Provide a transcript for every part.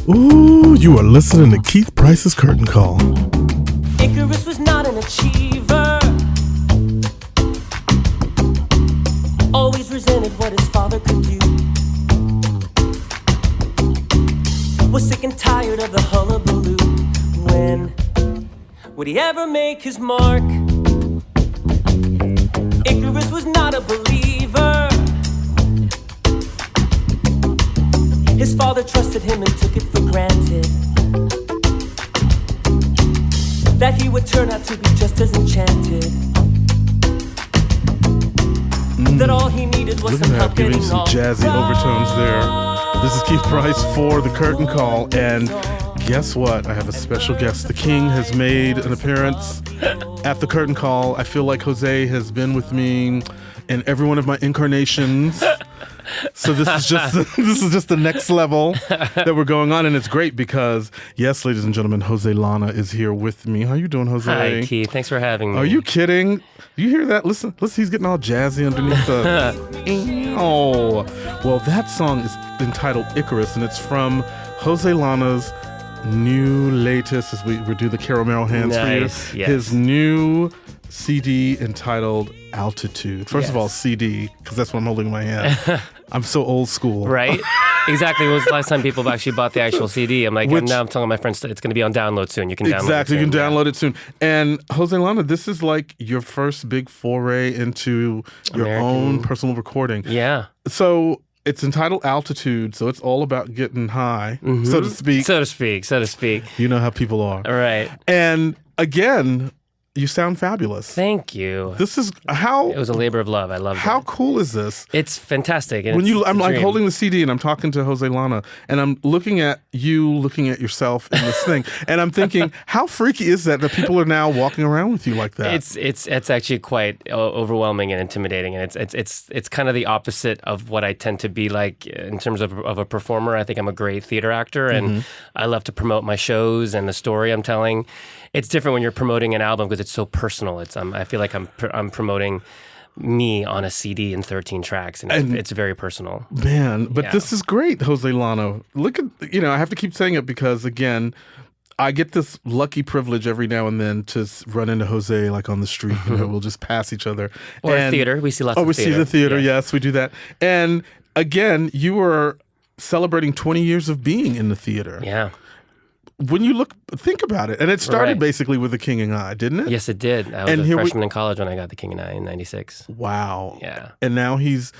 Ooh, you are listening to Keith Price's Curtain Call. Icarus was not an achiever. Always resented what his father could do. Was sick and tired of the hullabaloo. When would he ever make his mark? Icarus was not a believer. His father trusted him and took it for granted that he would turn out to be just as enchanted. That all he needed was some help giving getting some all jazzy overtones there. This is Keith Price for the Curtain Call, and guess what? I have a special guest. The King has made an appearance at the Curtain Call. I feel like Jose has been with me in every one of my incarnations. So this is just the next level that we're going on, and it's great because, yes, ladies and gentlemen, Jose Llana is here with me. How you doing, Jose? Hi, Keith. Thanks for having me. Are you kidding? Do you hear that? Listen, he's getting all jazzy underneath the... Oh. Well, that song is entitled Icarus, and it's from Jose Llana's latest, as we do the caramel hands for you, Yes. his new CD entitled Altitude. First of Yes. all, CD, because that's what I'm holding in my hand. I'm so old school. Right? Exactly. When was the last time people actually bought the actual CD? I'm like, now I'm telling my friends it's going to be on download soon. You can download it Exactly, soon. you can download it soon. And Jose Llana, this is like your first big foray into your own personal recording. Yeah. So it's entitled Altitude, so it's all about getting high, so to speak. So to speak. You know how people are. All right. And again, you sound fabulous. Thank you. This is how... It was a labor of love. I loved How it. cool is this? It's fantastic. And When it's I'm a like dream. holding the CD and I'm talking to Jose Llana and I'm looking at you, looking at yourself in this thing, and I'm thinking, how freaky is that people are now walking around with you like that? It's actually quite overwhelming and intimidating, and it's kind of the opposite of what I tend to be like in terms of a performer. I think I'm a great theater actor, and I love to promote my shows and the story I'm telling. It's different when you're promoting an album because it's so personal. I feel like I'm promoting me on a CD in 13 tracks, and it's very personal. Man, but Yeah. this is great, Jose Llana. Look at, I have to keep saying it because, again, I get this lucky privilege every now and then to run into Jose like on the street. We'll just pass each other. Or theater. We see lots of we theater. see the theater. Yeah. Yes, we do that. And again, you were celebrating 20 years of being in the theater. Yeah. When you think about it, and it started Right. basically with The King and I, didn't it? Yes, it did. I was And a here freshman in college when I got the King and I in '96. Wow. Yeah. And now he's,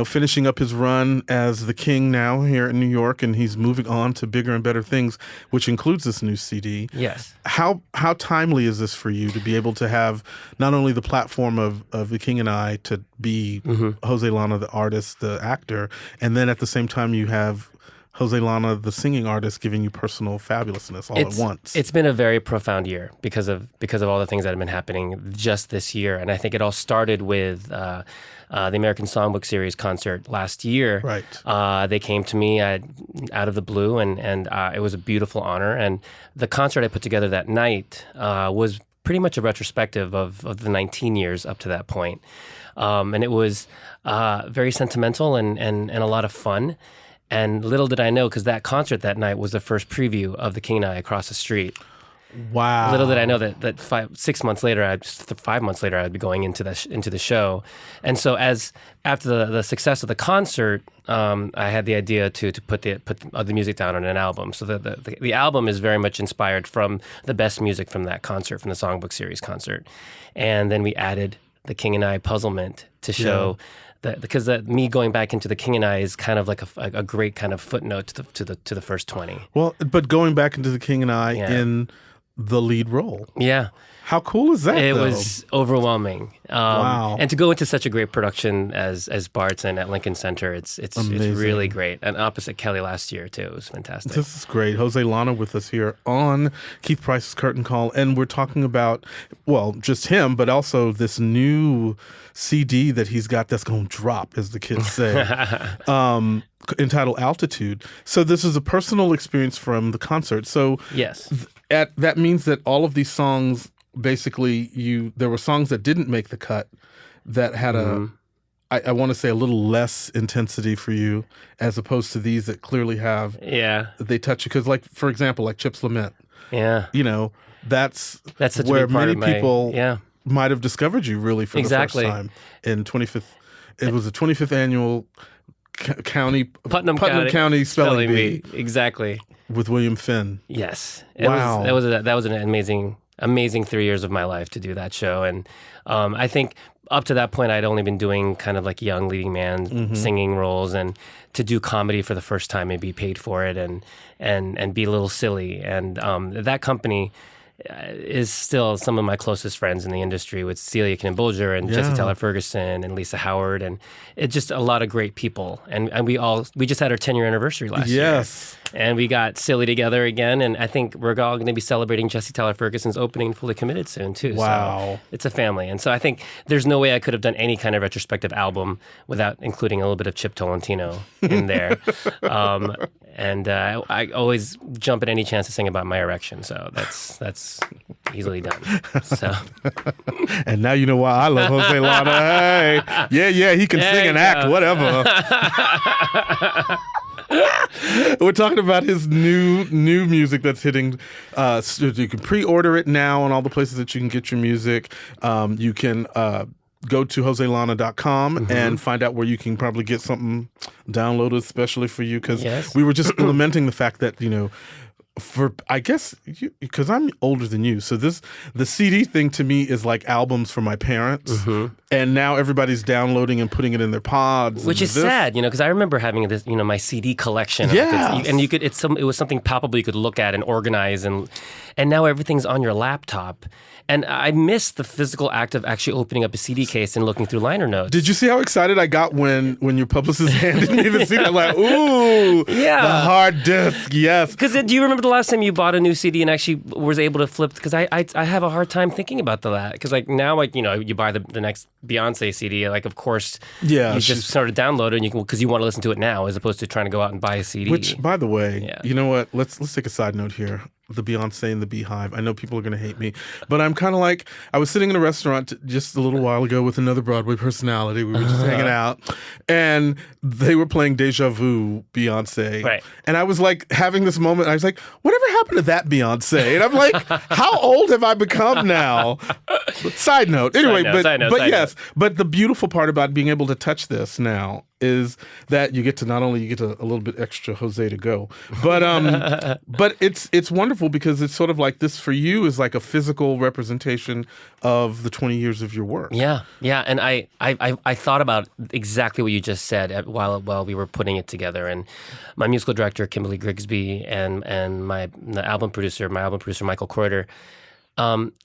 finishing up his run as the King now here in New York, and he's moving on to bigger and better things, which includes this new CD. Yes. How timely is this for you to be able to have not only the platform of The King and I to be Jose Llana, the artist, the actor, and then at the same time you have Jose Llana, the singing artist, giving you personal fabulousness all at once. It's been a very profound year because of all the things that have been happening just this year, and I think it all started with the American Songbook Series concert last year. Right. They came to me out of the blue, and it was a beautiful honor. And the concert I put together that night was pretty much a retrospective of the 19 years up to that point, and it was very sentimental and a lot of fun. And little did I know, because that concert that night was the first preview of The King and I across the street. Wow. Little did I know that 5 months later, I'd be going into the show. And so after the success of the concert, I had the idea to put the music down on an album. So the album is very much inspired from the best music from that concert, from the Songbook Series concert. And then we added the King and I puzzlement to show... Because me going back into the King and I is kind of like a great kind of footnote to the first 20. Well, but going back into the King and I in the lead role. Yeah. How cool is that? It though? was overwhelming. Wow. And to go into such a great production as Bart's and at Lincoln Center, it's really great. And opposite Kelly last year too, it was fantastic. This is great. Jose Llana with us here on Keith Price's Curtain Call, and we're talking about, well, just him, but also this new CD that he's got that's going to drop, as the kids say, entitled Altitude. So this is a personal experience from the concert. So yes, that means that all of these songs, basically, there were songs that didn't make the cut that had I want to say a little less intensity for you, as opposed to these that clearly have. Yeah. They touch you because, like, for example, like Chip's Lament. Yeah. You know, that's such where a big part many of my, people yeah. might have discovered you really for Exactly. the first time in 25th. It was the 25th annual Putnam County Spelling Bee. Exactly. With William Finn. Yes. Wow. That was an amazing 3 years of my life to do that show. And I think up to that point, I'd only been doing kind of like young leading man singing roles, and to do comedy for the first time and be paid for it and be a little silly. And that company is still some of my closest friends in the industry, with Celia Kinnan-Bolger and Jesse Tyler Ferguson and Lisa Howard, and it's just a lot of great people. And we just had our 10-year anniversary last year. And we got silly together again, and I think we're all going to be celebrating Jesse Tyler Ferguson's opening Fully Committed soon too. Wow. So it's a family. And so I think there's no way I could have done any kind of retrospective album without including a little bit of Chip Tolentino in there. I always jump at any chance to sing about my erection, so that's easily done. So, and now you know why I love Jose Llana. Hey, yeah, he can sing and act, whatever. We're talking about his new music that's hitting. You can pre-order it now on all the places that you can get your music. You can go to joselana.com and find out where you can probably get something downloaded especially for you, because we were just lamenting the fact that, you know, for, I guess, because I'm older than you, so the CD thing to me is like albums for my parents, and now everybody's downloading and putting it in their pods, which is sad, you know, because I remember having this, you know, my CD collection, and it was something palpable you could look at and organize, and now everything's on your laptop. And I miss the physical act of actually opening up a CD case and looking through liner notes. Did you see how excited I got when your publicist handed me the CD? I'm like, ooh, the hard disk, yes. Because do you remember the last time you bought a new CD and actually was able to flip? Because I have a hard time thinking about that. Because like now, like, you know, you buy the next Beyonce CD, like of course, you just sort of download it and because you want to listen to it now, as opposed to trying to go out and buy a CD. Which, by the way, you know what? Let's take a side note here. The Beyonce and the Beehive. I know people are going to hate me, but I'm kind of like, I was sitting in a restaurant just a little while ago with another Broadway personality. We were just hanging out, and they were playing Deja Vu Beyonce. Right. And I was like having this moment. I was like, whatever happened to that Beyonce? And I'm like, how old have I become now? Side note. Anyway, but the beautiful part about being able to touch this now is that you get to not only a little bit extra Jose to go, but but it's wonderful because it's sort of like this for you is like a physical representation of the 20 years of your work. Yeah, and I thought about exactly what you just said while we were putting it together, and my musical director Kimberly Grigsby and my album producer Michael Kreuter.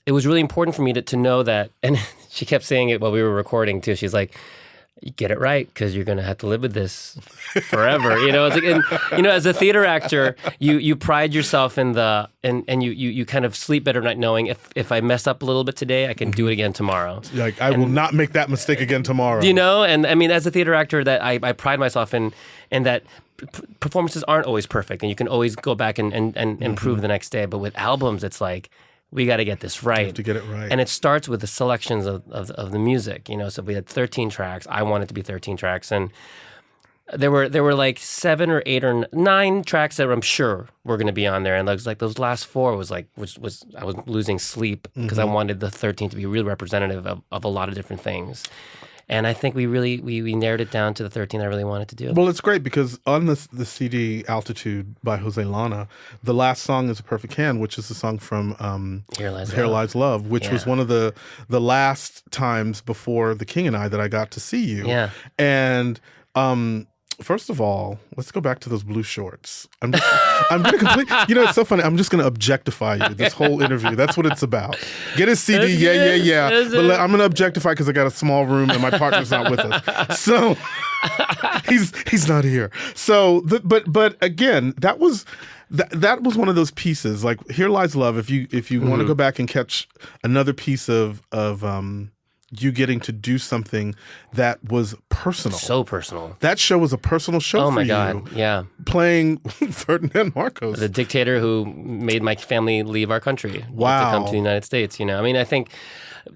It was really important for me to know that, and she kept saying it while we were recording too. She's like, you get it right, because you're going to have to live with this forever. You know, it's like, and, you know, as a theater actor, you pride yourself in and you kind of sleep better night knowing if I mess up a little bit today, I can do it again tomorrow. Like, I will not make that mistake again tomorrow. You know, and I mean, as a theater actor, that I pride myself in that performances aren't always perfect, and you can always go back and improve the next day. But with albums, it's like, we got to get this right. You have to get it right. And it starts with the selections of the music, you know. So we had 13 tracks. I wanted to be 13 tracks. And there were like 7 or 8 or 9 tracks that I'm sure were going to be on there. And like those last 4 was I was losing sleep because I wanted the 13 to be really representative of a lot of different things. And I think we narrowed it down to the 13 I really wanted to do. Well, it's great because on the CD Altitude by Jose Llana, the last song is A Perfect Hand, which is the song from Here Lies Love, which was one of the last times before The King and I that I got to see you. Yeah. And first of all, let's go back to those blue shorts. I'm going to you know, it's so funny. I'm just going to objectify you this whole interview. That's what it's about. Get a CD, yeah. But I'm going to objectify because I got a small room and my partner's not with us. So he's not here. So, but again, that was one of those pieces. Like Here Lies Love. If you want to go back and catch another piece of you getting to do something that was personal. So personal. That show was a personal show Oh for my you. God, yeah. Playing Ferdinand Marcos. The dictator who made my family leave our country Wow. to come to the United States. I mean, I think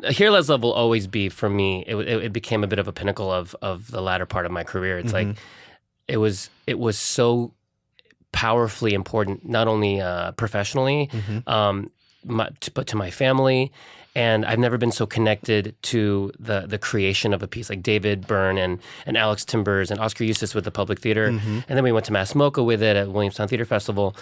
Here Lies Love will always be, for me, it became a bit of a pinnacle of the latter part of my career. It's like, it was so powerfully important, not only professionally, but to my family. And I've never been so connected to the creation of a piece, like David Byrne and Alex Timbers and Oscar Eustis with the Public Theater. And then we went to Mass Mocha with it at Williamstown Theater Festival.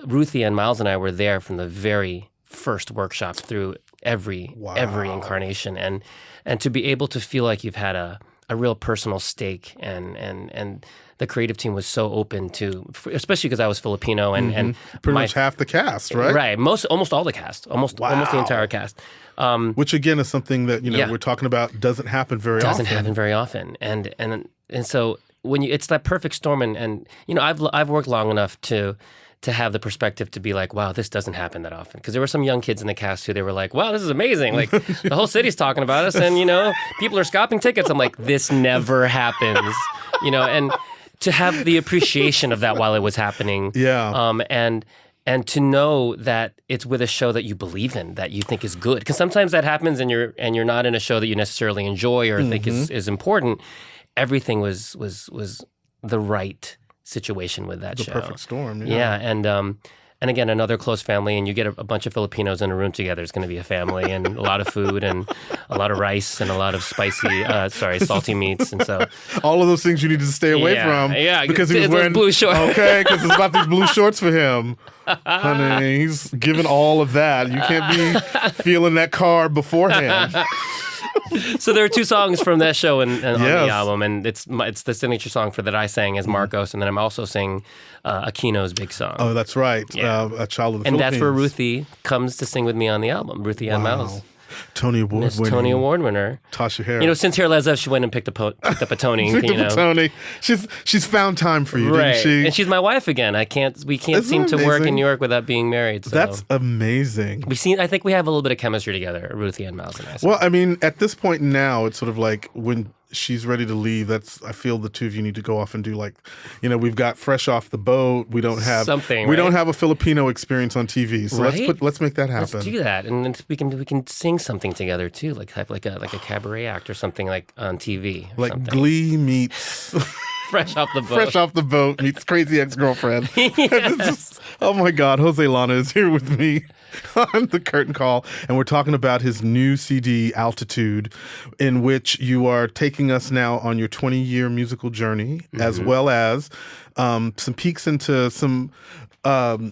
Ruthie and Miles and I were there from the very first workshops through every incarnation. And to be able to feel like you've had a real personal stake and the creative team was so open to, especially because I was Filipino and pretty much half the cast, right? Right, almost all the cast, almost the entire cast. Which again is something that we're talking about doesn't happen very often. Doesn't happen very often, and so when it's that perfect storm, and I've worked long enough to have the perspective to be like, wow, this doesn't happen that often. Because there were some young kids in the cast who they were like, wow, this is amazing. Like the whole city's talking about us, and people are scalping tickets. I'm like, this never happens, and to have the appreciation of that while it was happening. Yeah. And to know that it's with a show that you believe in, that you think is good. Because sometimes that happens and you're not in a show that you necessarily enjoy or think is important. Everything was the right situation with that show. The perfect storm. Yeah, and again, another close family, and you get a bunch of Filipinos in a room together. It's going to be a family, and a lot of food, and a lot of rice, and a lot of salty meats, and so all of those things you need to stay away from. Yeah, because he was wearing blue shorts. Okay, because it's about these blue shorts for him. Honey, he's given all of that. You can't be feeling that carb beforehand. So there are two songs from that show and on the album, and it's the signature song that I sang as Marcos, and then I'm also singing Aquino's big song. Oh, that's right. Yeah. A Child of the Philippines. And that's where Ruthie comes to sing with me on the album. Ruthie Ann Miles. Tony Award winner. Tony Award winner. Tasha Harris. Since Here Lies Love, she went and picked up a Tony. Picked up a Tony. She's found time for you, right. didn't she? And she's my wife again. We can't Isn't seem to that work in amazing? New York without being married. So. That's amazing. I think we have a little bit of chemistry together, Ruthie and Miles and I. Well, I mean, at this point now, it's sort of like when she's ready to leave, I feel the two of you need to go off and do we've got Fresh Off the Boat. We don't have something. We don't have a Filipino experience on TV, so right? let's make that happen. Let's do that, and then we can sing something together too, have like a cabaret act or something like on TV, like something. Glee meets Fresh Off the Boat. Fresh Off the Boat meets Crazy Ex-Girlfriend. Yes. Oh my God, Jose Llana is here with me on the Curtain Call, and we're talking about his new CD, Altitude, in which you are taking us now on your 20-year musical journey, as well as some peeks into some composers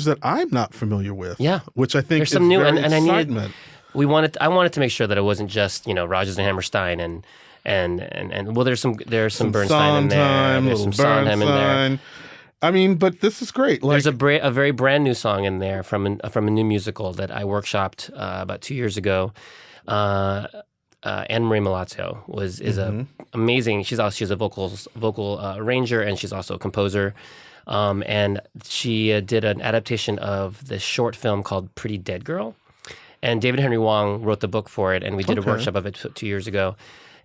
that I'm not familiar with. Yeah, which I think there's is some new, very and excitement. I wanted to make sure that it wasn't just Rodgers and Hammerstein and well, there's some Bernstein in there. There's some Sondheim in there. I mean, but this is great. There's a very brand new song in there from a new musical that I workshopped about 2 years ago. Anne Marie Milazzo is a amazing. She's a vocal arranger, and she's also a composer. And she did an adaptation of this short film called Pretty Dead Girl. And David Henry Wong wrote the book for it, and we did a workshop of it 2 years ago.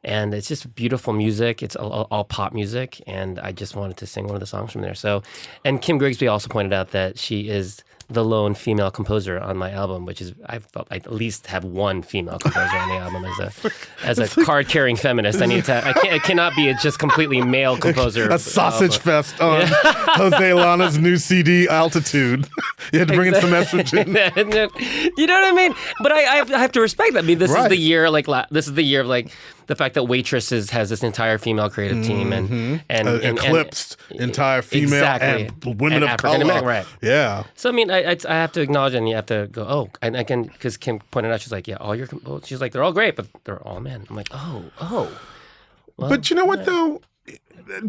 And it's just beautiful music. It's all pop music, and I just wanted to sing one of the songs from there. So, and Kim Grigsby also pointed out that she is the lone female composer on my album, which is I felt I at least have one female composer on the album as a card carrying feminist. I cannot be a just completely male composer. A sausage fest on Jose Llana's new CD, Altitude. You had to bring in some estrogen. You know what I mean? But I have to respect that. I mean, this is the year of the fact that Waitresses has this entire female creative team and eclipsed entire female and women of color. Right. Yeah. So I mean, I have to acknowledge, and you have to go, and I can, because Kim pointed out, she's like, yeah, she's like, they're all great, but they're all men. I'm like, oh. Well, but you know what though?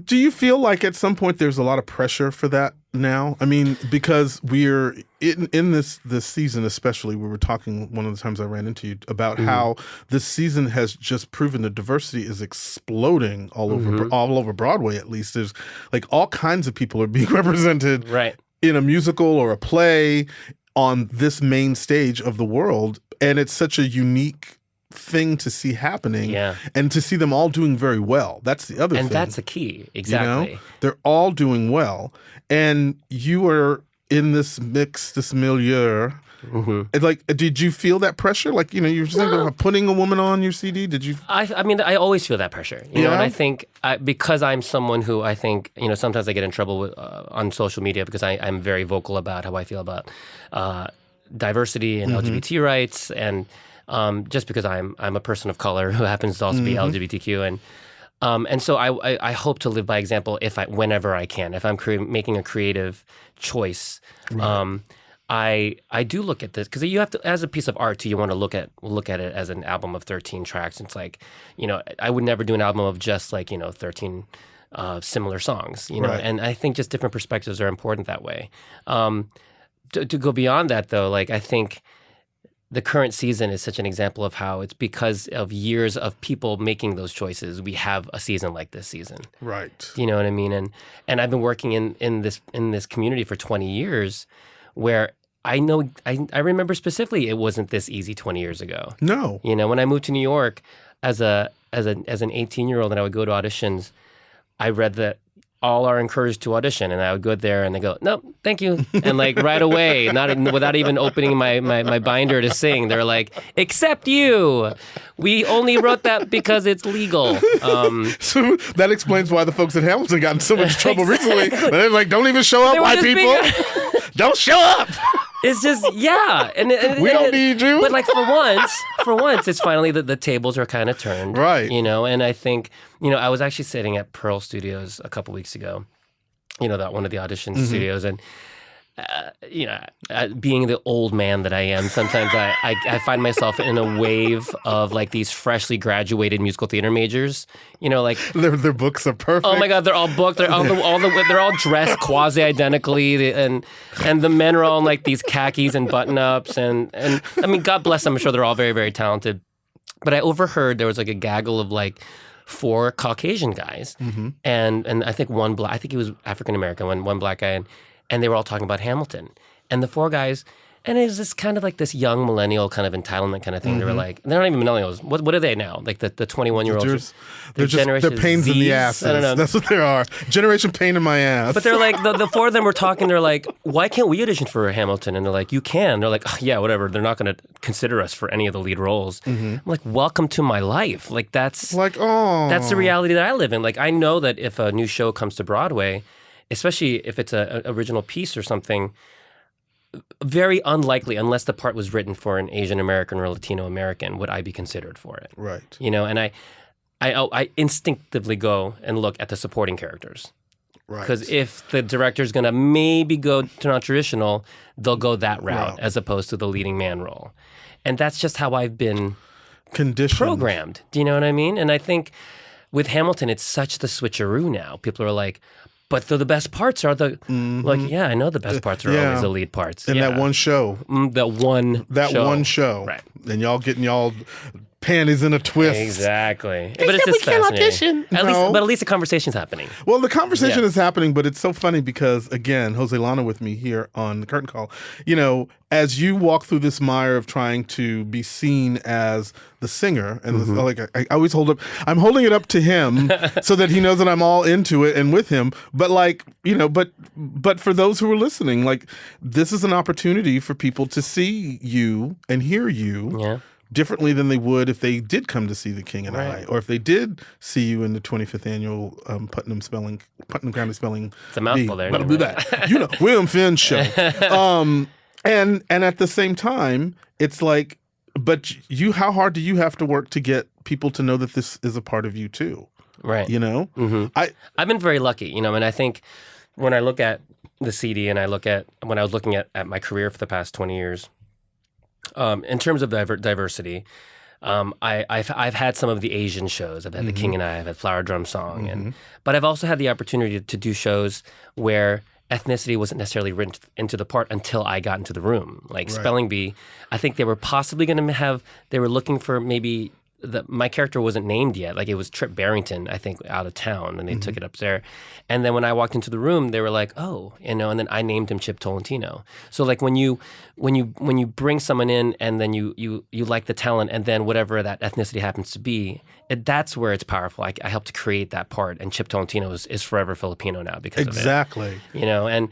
Do you feel like at some point there's a lot of pressure for that now? I mean, because we're in this season, especially, we were talking one of the times I ran into you about how this season has just proven the diversity is exploding all over Broadway. At least there's like all kinds of people are being represented, right, in a musical or a play. on this main stage of the world, and it's such a unique thing to see happening, and to see them all doing very well. That's the other thing. And that's the key, exactly. You know? They're all doing well, and you are in this mix, this milieu. Like, did you feel that pressure? Like, you were saying about putting a woman on your CD. Did you? I mean, I always feel that pressure, you know, and I think because I'm someone who I think, sometimes I get in trouble with, on social media because I'm very vocal about how I feel about diversity and LGBT rights, and just because I'm a person of color who happens to also be LGBTQ, and so I hope to live by example whenever I can. If I'm making a creative choice, I do look at this because you have to, as a piece of art too, you want to look at it as an album of 13 tracks. It's like, I would never do an album of just like 13 similar songs, and I think just different perspectives are important that way. To go beyond that though, like I think the current season is such an example of how it's because of years of people making those choices, we have a season like this season. Right. You know what I mean? And I've been working in this community for 20 years, where I know I remember specifically it wasn't this easy 20 years ago. No. When I moved to New York as an 18-year-old and I would go to auditions, I read that all are encouraged to audition, and I would go there and they go, no, thank you. And like right away, without even opening my binder to sing, they're like, except you. We only wrote that because it's legal. So that explains why the folks at Hamilton got in so much trouble recently. They're like, don't even show up, white people. Don't show up. It's just, and we don't need you. But like for once, it's finally the tables are kind of turned, right? And I think, I was actually sitting at Pearl Studios a couple weeks ago, that one of the audition studios, and being the old man that I am, sometimes I find myself in a wave of like these freshly graduated musical theater majors. Like their books are perfect. Oh my God, they're all booked. They're all dressed quasi identically, and the men are all in like these khakis and button ups, and I mean, God bless them. I'm sure they're all very, very talented. But I overheard there was like a gaggle of like 4 Caucasian guys, and I think one black. I think he was African American. One black guy, and they were all talking about Hamilton. And the 4 guys, and it was this kind of like this young millennial kind of entitlement kind of thing. They were like, they're not even millennials. What are they now? Like the 21-year-olds? They're pains in the ass. I don't know. That's what they are. Generation pain in my ass. But they're like, the 4 of them were talking. They're like, why can't we audition for Hamilton? And they're like, you can. They're like, oh, yeah, whatever. They're not going to consider us for any of the lead roles. I'm like, welcome to my life. Like that's like, oh, that's the reality that I live in. Like I know that if a new show comes to Broadway, especially if it's an original piece or something, very unlikely, unless the part was written for an Asian American or Latino American, would I be considered for it. Right. And I instinctively go and look at the supporting characters. Right. Because if the director's going to maybe go to non-traditional, they'll go that route as opposed to the leading man role. And that's just how I've been conditioned, programmed. Do you know what I mean? And I think with Hamilton, it's such the switcheroo now. People are like, but the best parts are the, like, yeah, I know the best parts are always the lead parts. In that one show. That one show. Right. And y'all getting y'all panties in a twist. Exactly. But it's just fascinating. At least the conversation's happening. Well, the conversation is happening, but it's so funny because, again, Jose Llana with me here on The Curtain Call. As you walk through this mire of trying to be seen as the singer, and I always I'm holding it up to him so that he knows that I'm all into it and with him. But but for those who are listening, like, this is an opportunity for people to see you and hear you. Yeah. Differently than they would if they did come to see The King and I, or if they did see you in the 25th annual Putnam County Spelling. It's a mouthful there. Anyway. That. William Finn show. And at the same time, it's like, but how hard do you have to work to get people to know that this is a part of you too? Right. I've been very lucky, and I think when I look at the CD and I look at when I was looking at my career for the past 20 years. In terms of diversity, I've had some of the Asian shows. I've had The King and I. I've had Flower Drum Song, but I've also had the opportunity to do shows where ethnicity wasn't necessarily written into the part until I got into the room. Like Spelling Bee, I think they were possibly going to they were looking for maybe my character wasn't named yet. Like it was Trip Barrington, I think, out of town, and they took it up there. And then when I walked into the room, they were like, "Oh," and then I named him Chip Tolentino. So like when you bring someone in, and then you like the talent, and then whatever that ethnicity happens to be, that's where it's powerful. I helped to create that part, and Chip Tolentino is forever Filipino now because of it. Exactly. And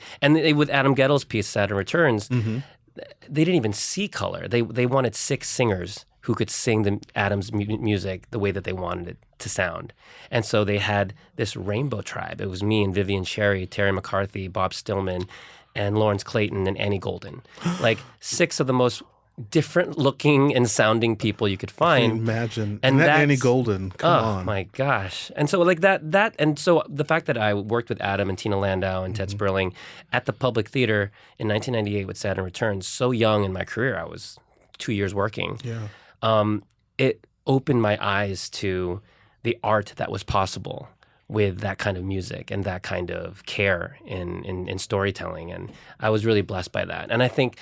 with Adam Gettel's piece, Saturn Returns, they didn't even see color. They wanted 6 singers who could sing Adam's music the way that they wanted it to sound. And so they had this rainbow tribe. It was me and Vivian Cherry, Terry McCarthy, Bob Stillman, and Lawrence Clayton, and Annie Golden. Like 6 of the most different looking and sounding people you could find. Imagine. And that Annie Golden, come on. Oh my gosh. And so like that and so the fact that I worked with Adam and Tina Landau and Ted Sperling at the Public Theater in 1998 with Saturn Returns, so young in my career, I was 2 years working. Yeah. It opened my eyes to the art that was possible with that kind of music and that kind of care in storytelling. And I was really blessed by that. And I think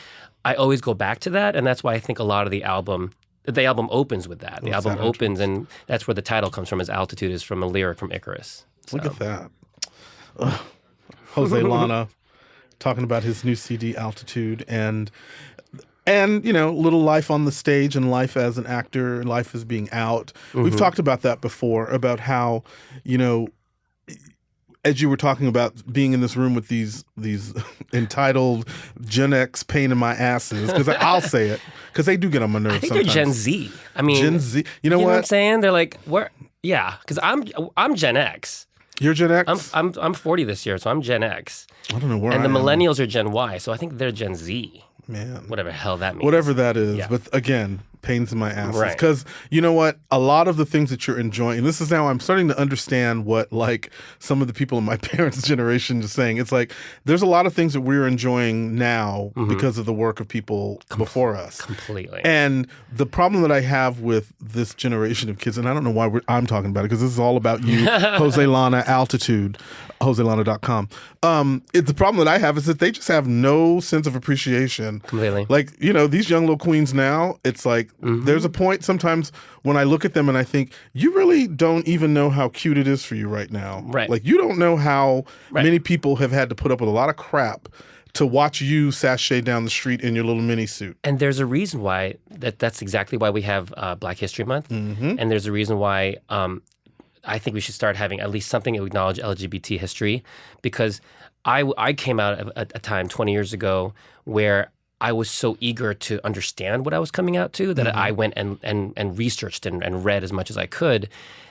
I always go back to that. And that's why I think a lot of the album opens with that. The album opens, and that's where the title comes from, is Altitude, is from a lyric from Icarus. So. Look at that. Jose Llana talking about his new CD, Altitude, and little life on the stage and life as an actor, life as being out. We've talked about that before, about how, as you were talking about being in this room with these entitled Gen X pain in my asses, because I'll say it, because they do get on my nerves sometimes. I think they're Gen Z. I mean, Gen Z. You know what I'm saying? They're like, where? Yeah, because I'm Gen X. You're Gen X? I'm 40 this year, so I'm Gen X. I don't know where and I am. And the millennials are Gen Y, so I think they're Gen Z. Man. Whatever the hell that means. Whatever that is. Yeah. But again, pains in my asses. Right. Because you know what? A lot of the things that you're enjoying, and this is now I'm starting to understand what like some of the people in my parents' generation is saying. It's like there's a lot of things that we're enjoying now because of the work of people before us. Completely. And the problem that I have with this generation of kids, and I don't know why I'm talking about it, because this is all about you, Jose Llana, Altitude, joselana.com. The problem that I have is that they just have no sense of appreciation. Completely. Like, these young little queens now, it's like there's a point sometimes when I look at them and I think, you really don't even know how cute it is for you right now. Right. Like, you don't know how many people have had to put up with a lot of crap to watch you sashay down the street in your little mini suit. And there's a reason why, that's exactly why we have Black History Month. And there's a reason why I think we should start having at least something to acknowledge LGBT history, because I came out at a time 20 years ago where I was so eager to understand what I was coming out to that I went and researched and read as much as I could.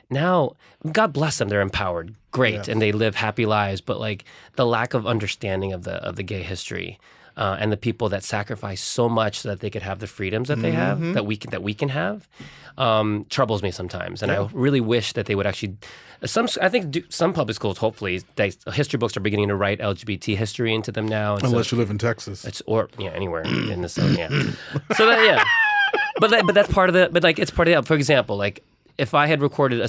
Now, God bless them, they're empowered, great, Yes. and they live happy lives. But like the lack of understanding of the gay history and the people that sacrifice so much so that they could have the freedoms that they have, that we can have, troubles me sometimes. And I really wish that they would actually. I think some public schools, hopefully, history books are beginning to write LGBT history into them now. And Unless you live in Texas. Or anywhere in the South, So that, but that's part of the. But like it's part of the. For example, like if I had recorded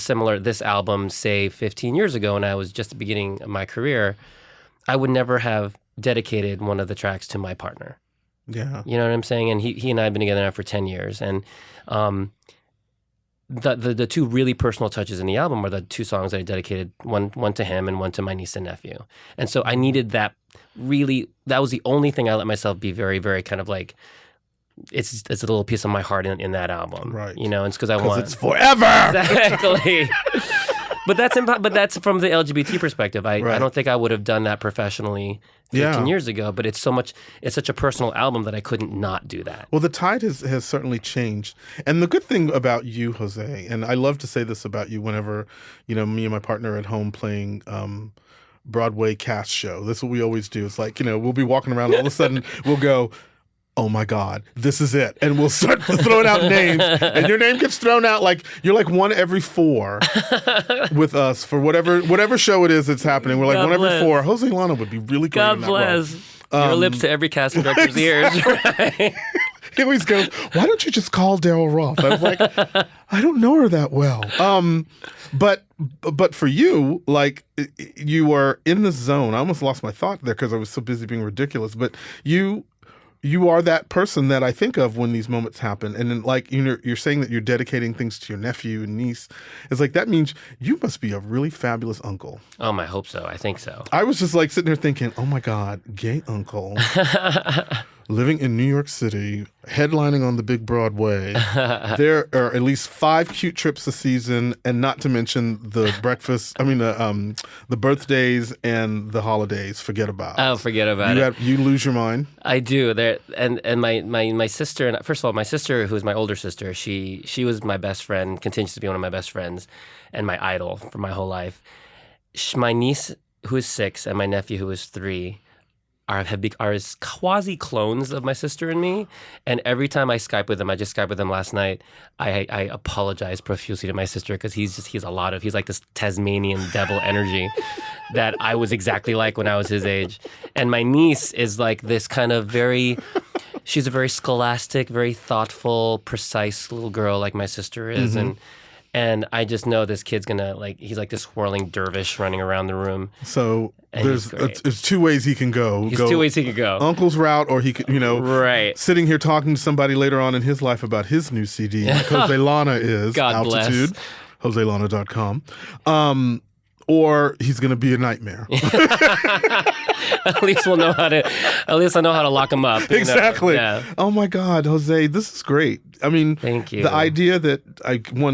this album, say 15 years ago, and I was just the beginning of my career, I would never have dedicated one of the tracks to my partner. Yeah. You know what I'm saying? And he and I have been together now for 10 years, and the two really personal touches in the album are the 2 songs that I dedicated, one to him and one to my niece and nephew. And so I needed that that was the only thing I let myself be very, very kind of like, it's a little piece of my heart in that album. Right. And it's because I want. It's forever! Exactly. But that's from the LGBT perspective. I don't think I would have done that professionally 15 years ago, but it's such a personal album that I couldn't not do that. Well, the tide has certainly changed. And the good thing about you, Jose, and I love to say this about you whenever, me and my partner are at home playing Broadway cast show. That's what we always do. It's like, we'll be walking around, all of a sudden we'll go, oh my God, this is it. And we'll start throwing out names. And your name gets thrown out like you're like one every 4 with us for whatever show it is that's happening. We're like God one bless. every 4. Jose Llana would be really great in God that role. bless. Your lips to every casting director's ears. Right? He always goes, why don't you just call Daryl Roth? I was like, I don't know her that well. But for you, like, you are in the zone. I almost lost my thought there because I was so busy being ridiculous. But you you are that person that I think of when these moments happen. And then, like, you're saying that you're dedicating things to your nephew and niece. It's like, that means you must be a really fabulous uncle. I hope so. I think so. I was just like sitting there thinking, oh my God, gay uncle. Living in New York City, headlining on the big Broadway. There are at least 5 cute trips a season, and not to mention the the birthdays and the holidays. Forget about. Oh, forget about it. You lose your mind. I do. There and my sister, and first of all, my sister, who is my older sister, she was my best friend, continues to be one of my best friends, and my idol for my whole life. My niece, who is 6, and my nephew, who is 3. Are as quasi clones of my sister and me, and every time I Skype with them, I just Skyped with them last night. I apologize profusely to my sister because he's like this Tasmanian devil energy that I was exactly like when I was his age, and my niece is like this kind of she's a very scholastic, very thoughtful, precise little girl like my sister is, and I just know this kid's gonna he's like this whirling dervish running around the room. So there's 2 ways he can go. There's 2 ways he could go. Uncle's route, or he could, right. sitting here talking to somebody later on in his life about his new CD, like Jose Llana is, God Altitude, bless. joselana.com. Or he's going to be a nightmare. At least I know how to lock him up. Exactly. Yeah. Oh my God, Jose, this is great. I mean, thank you. The idea that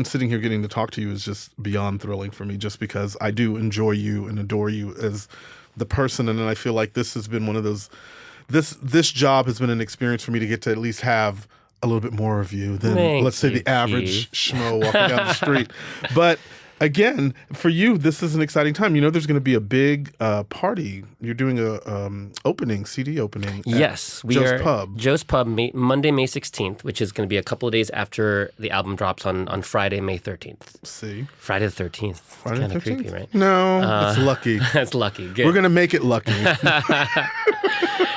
sitting here getting to talk to you is just beyond thrilling for me, just because I do enjoy you and adore you as the person. And then I feel like this has been one of those, this job has been an experience for me to get to at least have a little bit more of you than, let's say, the average schmo walking down the street. But again, for you, this is an exciting time. There's going to be a big party. You're doing a CD opening. Yes, Joe's Pub. Joe's Pub, Monday, May 16th, which is going to be a couple of days after the album drops on Friday, May 13th. See, Friday the 13th. Friday Kind the of 13th? creepy, right? No, it's lucky. That's lucky. Good. We're going to make it lucky.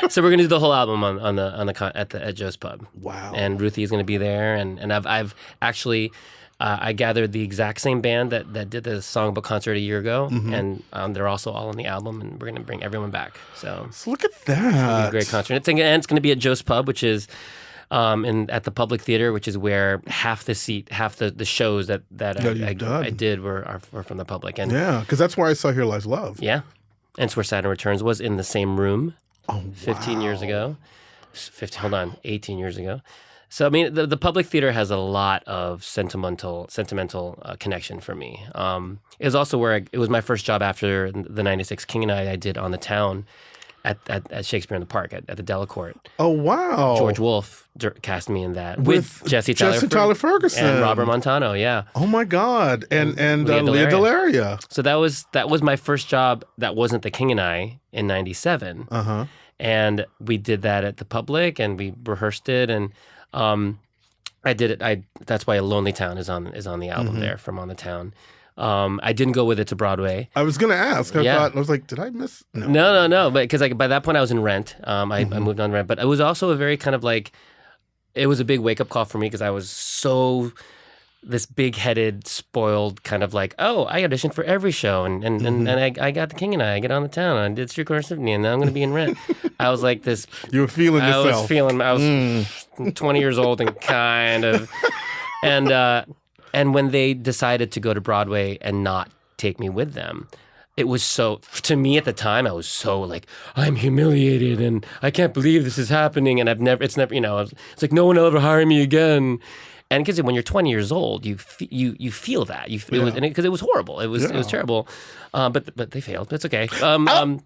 So we're going to do the whole album at Joe's Pub. Wow. And Ruthie is going to be there, and I've actually. I gathered the exact same band that did the Songbook concert a year ago, and they're also all on the album, and we're going to bring everyone back. So look at that. It's going to be a great concert. It's going to be at Joe's Pub, which is at the Public Theater, which is where half the shows that I did were from the Public. And yeah, because that's where I saw Here Lies Love. Yeah, and it's where Saturn Returns was, in the same room. Oh, wow. 15 years ago. 18 years ago. So, I mean, the Public Theater has a lot of sentimental connection for me. It was also where it was my first job after the 96 King I did on the town at Shakespeare in the Park at the Delacorte. Oh, wow. George Wolfe cast me in that with Jesse Tyler Ferguson. And Robert Montano, yeah. Oh, my God. And Leah Delaria. So that was my first job that wasn't the King and I in 97. Uh-huh. And we did that at the Public, and we rehearsed it, and I did it. That's why A Lonely Town is on the album there, from On the Town. I didn't go with it to Broadway. I was going to ask. I was like, did I miss? No. But because by that point I was in Rent. I moved on to Rent. But it was also a very kind of it was a big wake up call for me, because I was so this big-headed, spoiled kind of I auditioned for every show, and I got the King and I get On the Town, and I did Street Corner Symphony, and now I'm going to be in Rent. I was like this. You were feeling yourself. I was 20 years old and kind of, and when they decided to go to Broadway and not take me with them, it was so, to me at the time, I was so I'm humiliated, and I can't believe this is happening, and it's like no one will ever hire me again. And because when you're 20 years old, you feel that because it was horrible. It was terrible, but they failed. It's okay. No,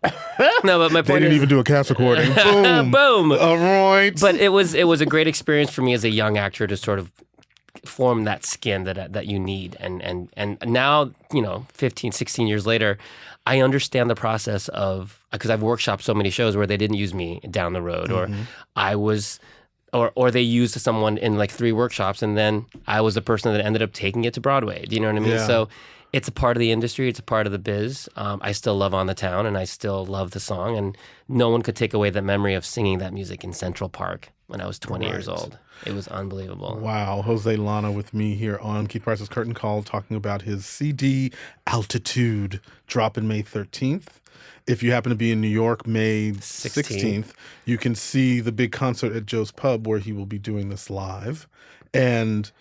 but my point they didn't even do a cast recording. Boom, boom. All right. But it was a great experience for me as a young actor to sort of form that skin that you need. And now 15, 16 years later, I understand the process of, because I've workshopped so many shows where they didn't use me down the road, or I was. Or they used someone in 3 workshops, and then I was the person that ended up taking it to Broadway. Do you know what I mean? Yeah. So it's a part of the industry. It's a part of the biz. I still love On the Town, and I still love the song. And no one could take away the memory of singing that music in Central Park when I was 20 years old. It was unbelievable. Wow. Jose Llana with me here on Keith Price's Curtain Call, talking about his CD Altitude, dropping May 13th. If you happen to be in New York, May 16th, you can see the big concert at Joe's Pub where he will be doing this live and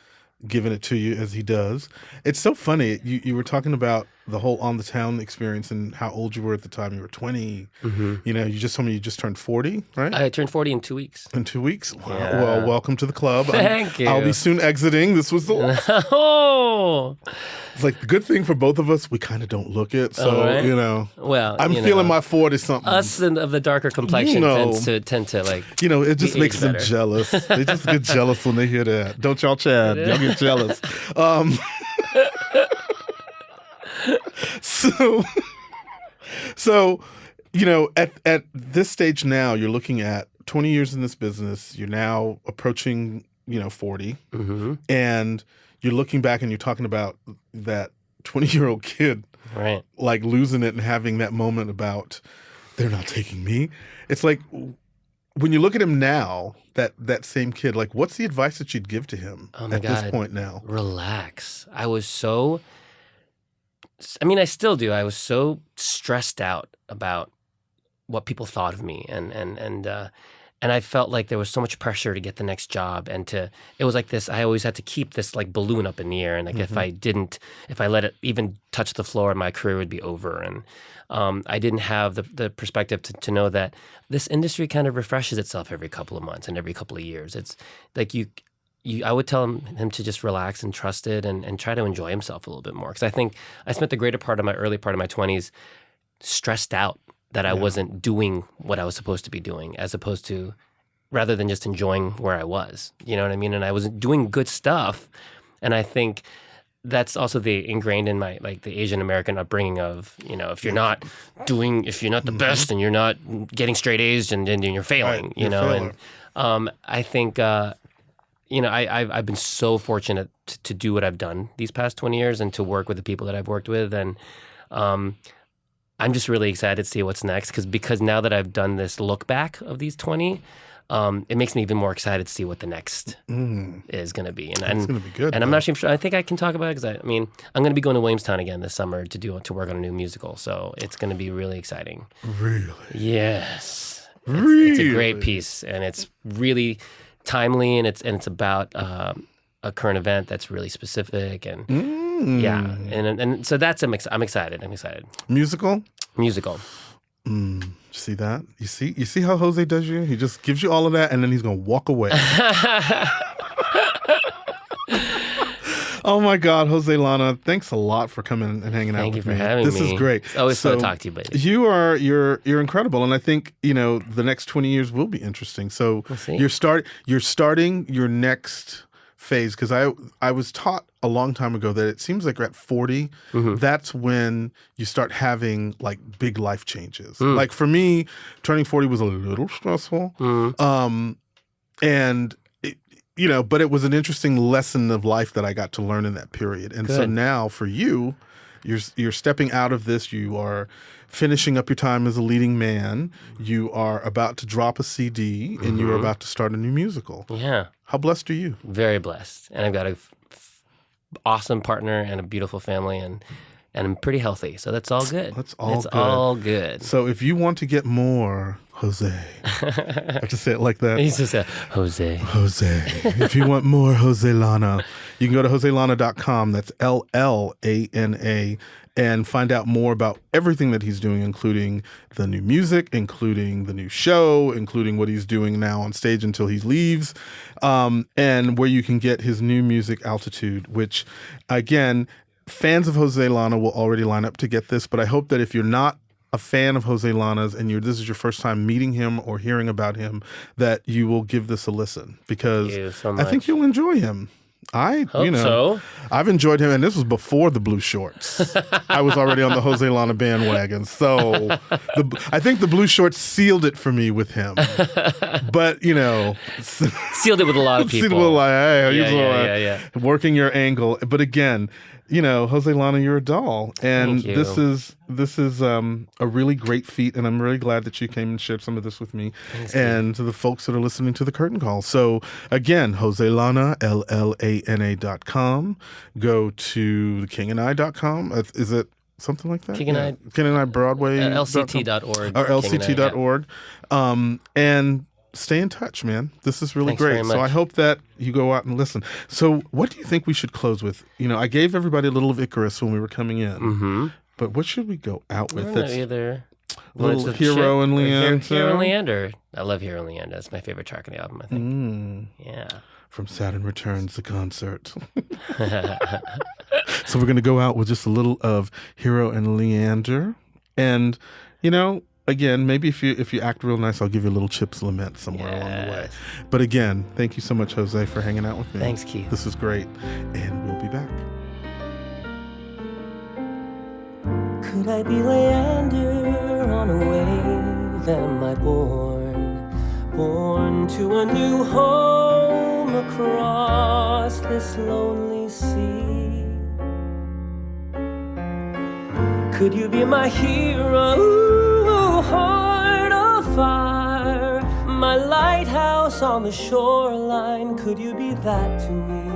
giving it to you as he does. It's so funny. You were talking about the whole On the Town experience and how old you were at the time. You were 20. You know, you just told me you just turned 40, right? I turned 40 in 2 weeks. In 2 weeks? Wow. Yeah. Well, welcome to the club. Thank you. I'll be soon exiting. This was the Oh. It's like the good thing for both of us, we kind of don't look it. So, right. you know, Well, I'm feeling my 40-something. Us of the darker complexion tend to like. You know, it just makes them better. jealous. They just get jealous when they hear that. Don't y'all, Chad? Y'all get jealous. So, you know, at this stage now, you're looking at 20 years in this business. You're now approaching, 40. And you're looking back and you're talking about that 20-year-old kid, Right. like losing it and having that moment about they're not taking me. It's like when you look at him now, that same kid, like what's the advice that you'd give to him at this point now? Relax. I still do. I was so stressed out about what people thought of me, and I felt like there was so much pressure to get the next job, it was like this. I always had to keep this like balloon up in the air, and like if I let it even touch the floor, my career would be over. And I didn't have the perspective to know that this industry kind of refreshes itself every couple of months and every couple of years. It's like I would tell him to just relax and trust it and try to enjoy himself a little bit more. Because I think I spent the greater part of my early part of my 20s stressed out that I wasn't doing what I was supposed to be doing, as opposed to rather than just enjoying where I was. You know what I mean? And I was doing good stuff. And I think that's also the ingrained in my, like the Asian American upbringing of, if you're not the best and you're not getting straight A's and you're failing, Right, you know? Failing. And I think, I've been so fortunate to do what I've done these past 20 years and to work with the people that I've worked with. And I'm just really excited to see what's next because now that I've done this look back of these 20, it makes me even more excited to see what the next is going to be. And it's going to be good. And I'm not even sure. I think I can talk about it because I'm going to be going to Williamstown again this summer to work on a new musical. So it's going to be really exciting. Really? Yes. Really? It's a great piece, and it's really timely, and it's about a current event that's really specific, and and so that's I'm excited. Musical. See that? You see how Jose does you? He just gives you all of that, and then he's gonna walk away. Oh my God, Jose Llana, thanks a lot for coming and hanging out with me. Thank you for having me. This is great. It's always fun to talk to you, buddy. You're incredible, and I think the next 20 years will be interesting. So We'll see. you're starting your next phase, because I was taught a long time ago that it seems like at 40, that's when you start having like big life changes. Like for me, turning 40 was a little stressful, and but it was an interesting lesson of life that I got to learn in that period. And so now for you, you're stepping out of this. You are finishing up your time as a leading man. You are about to drop a CD, and you're about to start a new musical. Yeah. How blessed are you? Very blessed. And I've got a awesome partner and a beautiful family, and I'm pretty healthy. So that's all good. That's all it's good. all good. So if you want to get more Jose, I have to say it like that. He's just Jose. Jose. If you want more Jose Llana, you can go to joselana.com. That's LLANA. And find out more about everything that he's doing, including the new music, including the new show, including what he's doing now on stage until he leaves, and where you can get his new music, Altitude, which, again, fans of Jose Llana will already line up to get this, but I hope that if you're not a fan of Jose Llana's and this is your first time meeting him or hearing about him, that you will give this a listen, because Thank you so I think much. you'll enjoy him. Hope so. I've enjoyed him, and this was before the blue shorts. I was already on the Jose Llana bandwagon, so I think the blue shorts sealed it for me with him. But Sealed it with a lot of people. sealed it with like, hey, Yeah. working your angle. But again, Jose Llana, you're a doll, and Thank you. this is a really great feat, and I'm really glad that you came and shared some of this with me and to the folks that are listening to the Curtain Call. So again, Jose Llana, LLANA.com. Go to thekingandI.com. Is it something like that? King and I. King and I Broadway. LCT.org. Or LCT.org. And stay in touch, man. This is really Thanks great. very much. So I hope that you go out and listen. So what do you think we should close with? I gave everybody a little of Icarus when we were coming in. Mm-hmm. But what should we go out with? Either little Hero and Leander. Hero and Leander. I love Hero and Leander. That's my favorite track on the album, I think. Yeah. From Saturn Returns, the concert. So we're going to go out with just a little of Hero and Leander. And, again, maybe if you act real nice, I'll give you a little Chips Lament somewhere along the way. But again, thank you so much, Jose, for hanging out with me. Thanks, Keith. This is great. And we'll be back. Could I be Leander on a wave? Am I born to a new home across this lonely sea? Could you be my hero, heart of fire, my lighthouse on the shoreline? Could you be that to me?